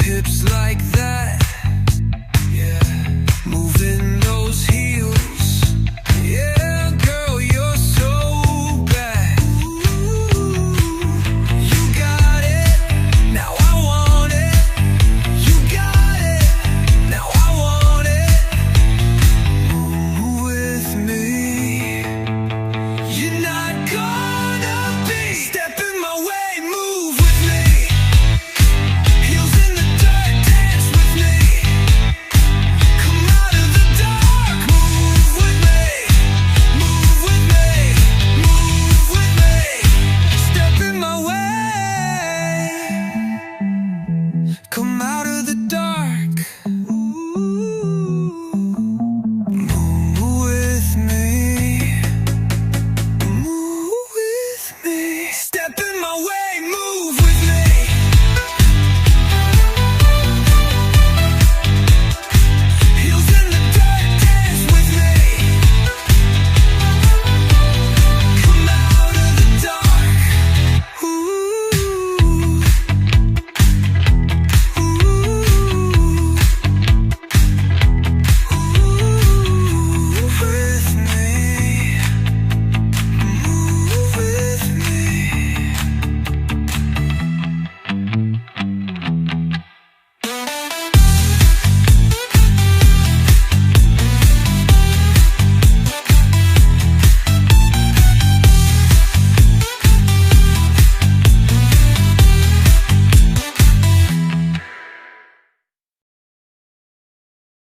hips like that. Yeah, moving those heels. Yeah, girl, you're so bad. You got it, now I want it. You got it, now I want it. Move with me. You're not gonna be stepping my way. Move with me. Heels in the dirt, dance with me. Come out of the dark. Move with me. Move with me. Move with me. Step in my way. Come out